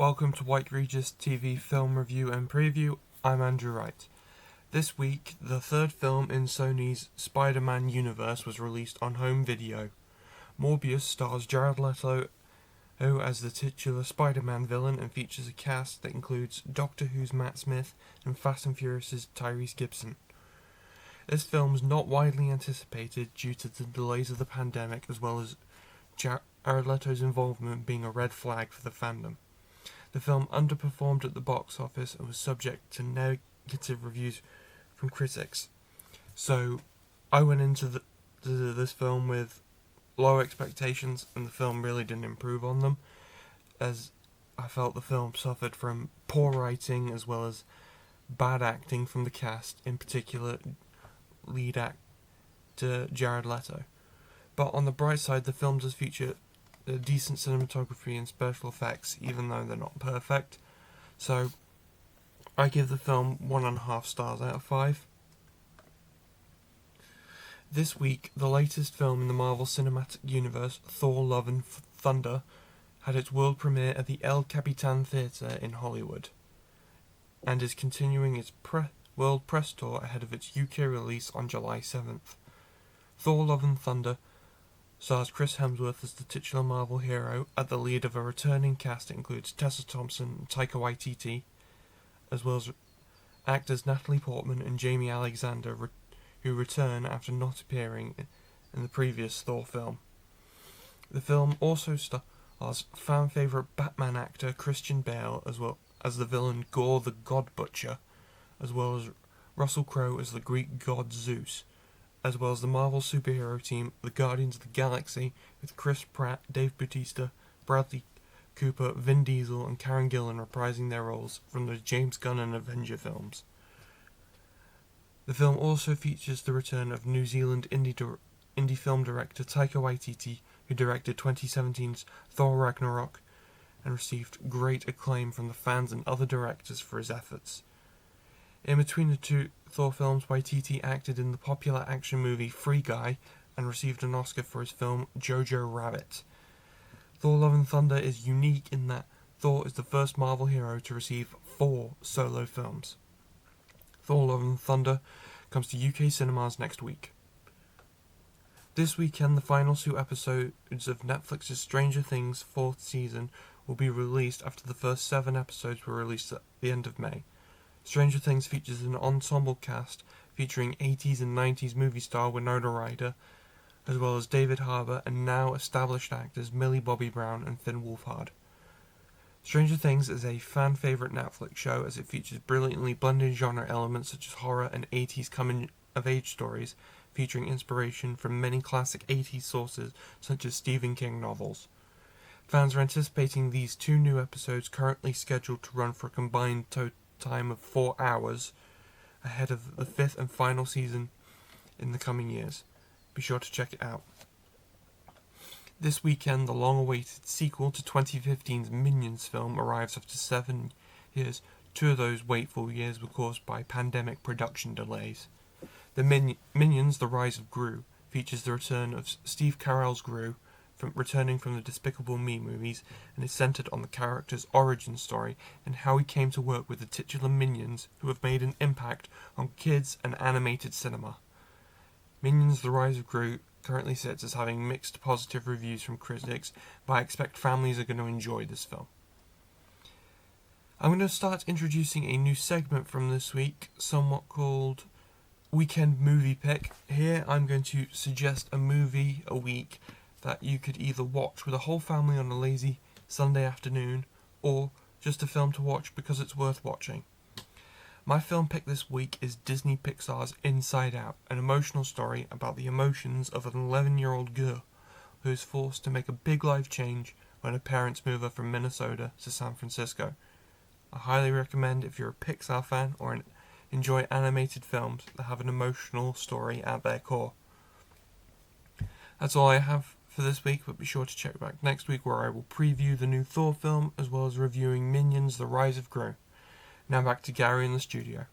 Welcome to Wyke Regis TV film review and preview. I'm Andrew Wright. This week, the third film in Sony's Spider-Man universe was released on home video. Morbius stars Jared Leto as the titular Spider-Man villain and features a cast that includes Doctor Who's Matt Smith and Fast and Furious's Tyrese Gibson. This film was not widely anticipated due to the delays of the pandemic, as well as Jared Leto's involvement being a red flag for the fandom. The film underperformed at the box office and was subject to negative reviews from critics. So I went into this film with low expectations, and the film really didn't improve on them, as I felt the film suffered from poor writing as well as bad acting from the cast, in particular lead actor Jared Leto. But on the bright side, the film does feature decent cinematography and special effects, even though they're not perfect. So I give the film 1.5 stars out of 5. This week, the latest film in the Marvel Cinematic Universe, Thor: Love and Thunder, had its world premiere at the El Capitan Theatre in Hollywood, and is continuing its world press tour ahead of its UK release on July 7th. Thor: Love and Thunder stars Chris Hemsworth as the titular Marvel hero. At the lead of a returning cast, it includes Tessa Thompson and Taika Waititi, as well as actors Natalie Portman and Jamie Alexander, who return after not appearing in the previous Thor film. The film also stars fan favourite Batman actor Christian Bale, as well as the villain Gore the God Butcher, as well as Russell Crowe as the Greek god Zeus, as well as the Marvel superhero team, the Guardians of the Galaxy, with Chris Pratt, Dave Bautista, Bradley Cooper, Vin Diesel and Karen Gillan reprising their roles from the James Gunn and Avenger films. The film also features the return of New Zealand indie film director Taika Waititi, who directed 2017's Thor Ragnarok and received great acclaim from the fans and other directors for his efforts. In between the two Thor films, Waititi acted in the popular action movie Free Guy and received an Oscar for his film Jojo Rabbit. Thor: Love and Thunder is unique in that Thor is the first Marvel hero to receive 4 solo films. Thor: Love and Thunder comes to UK cinemas next week. This weekend, the final 2 episodes of Netflix's Stranger Things 4th season will be released after the first 7 episodes were released at the end of May. Stranger Things features an ensemble cast featuring 80s and 90s movie star Winona Ryder, as well as David Harbour and now established actors Millie Bobby Brown and Finn Wolfhard. Stranger Things is a fan favourite Netflix show, as it features brilliantly blended genre elements such as horror and 80s coming-of-age stories, featuring inspiration from many classic 80s sources such as Stephen King novels. Fans are anticipating these 2 new episodes, currently scheduled to run for a combined time of 4 hours, ahead of the 5th and final season in the coming years. Be sure to check it out. This weekend, the long-awaited sequel to 2015's Minions film arrives after 7 years. 2 of those wakeful years were caused by pandemic production delays. The Minions: The Rise of Gru features the return of Steve Carell's Gru, returning from the Despicable Me movies, and is centered on the character's origin story and how he came to work with the titular Minions, who have made an impact on kids and animated cinema. Minions: The Rise of Gru currently sits as having mixed positive reviews from critics, but I expect families are going to enjoy this film. I'm going to start introducing a new segment from this week, somewhat called Weekend Movie Pick. Here I'm going to suggest a movie a week that you could either watch with a whole family on a lazy Sunday afternoon, or just a film to watch because it's worth watching. My film pick this week is Disney Pixar's Inside Out, an emotional story about the emotions of an 11-year-old girl who is forced to make a big life change when her parents move her from Minnesota to San Francisco. I highly recommend if you're a Pixar fan or enjoy animated films that have an emotional story at their core. That's all I have for this week, but be sure to check back next week where I will preview the new Thor film as well as reviewing Minions: The Rise of Gru. Now back to Gary in the studio.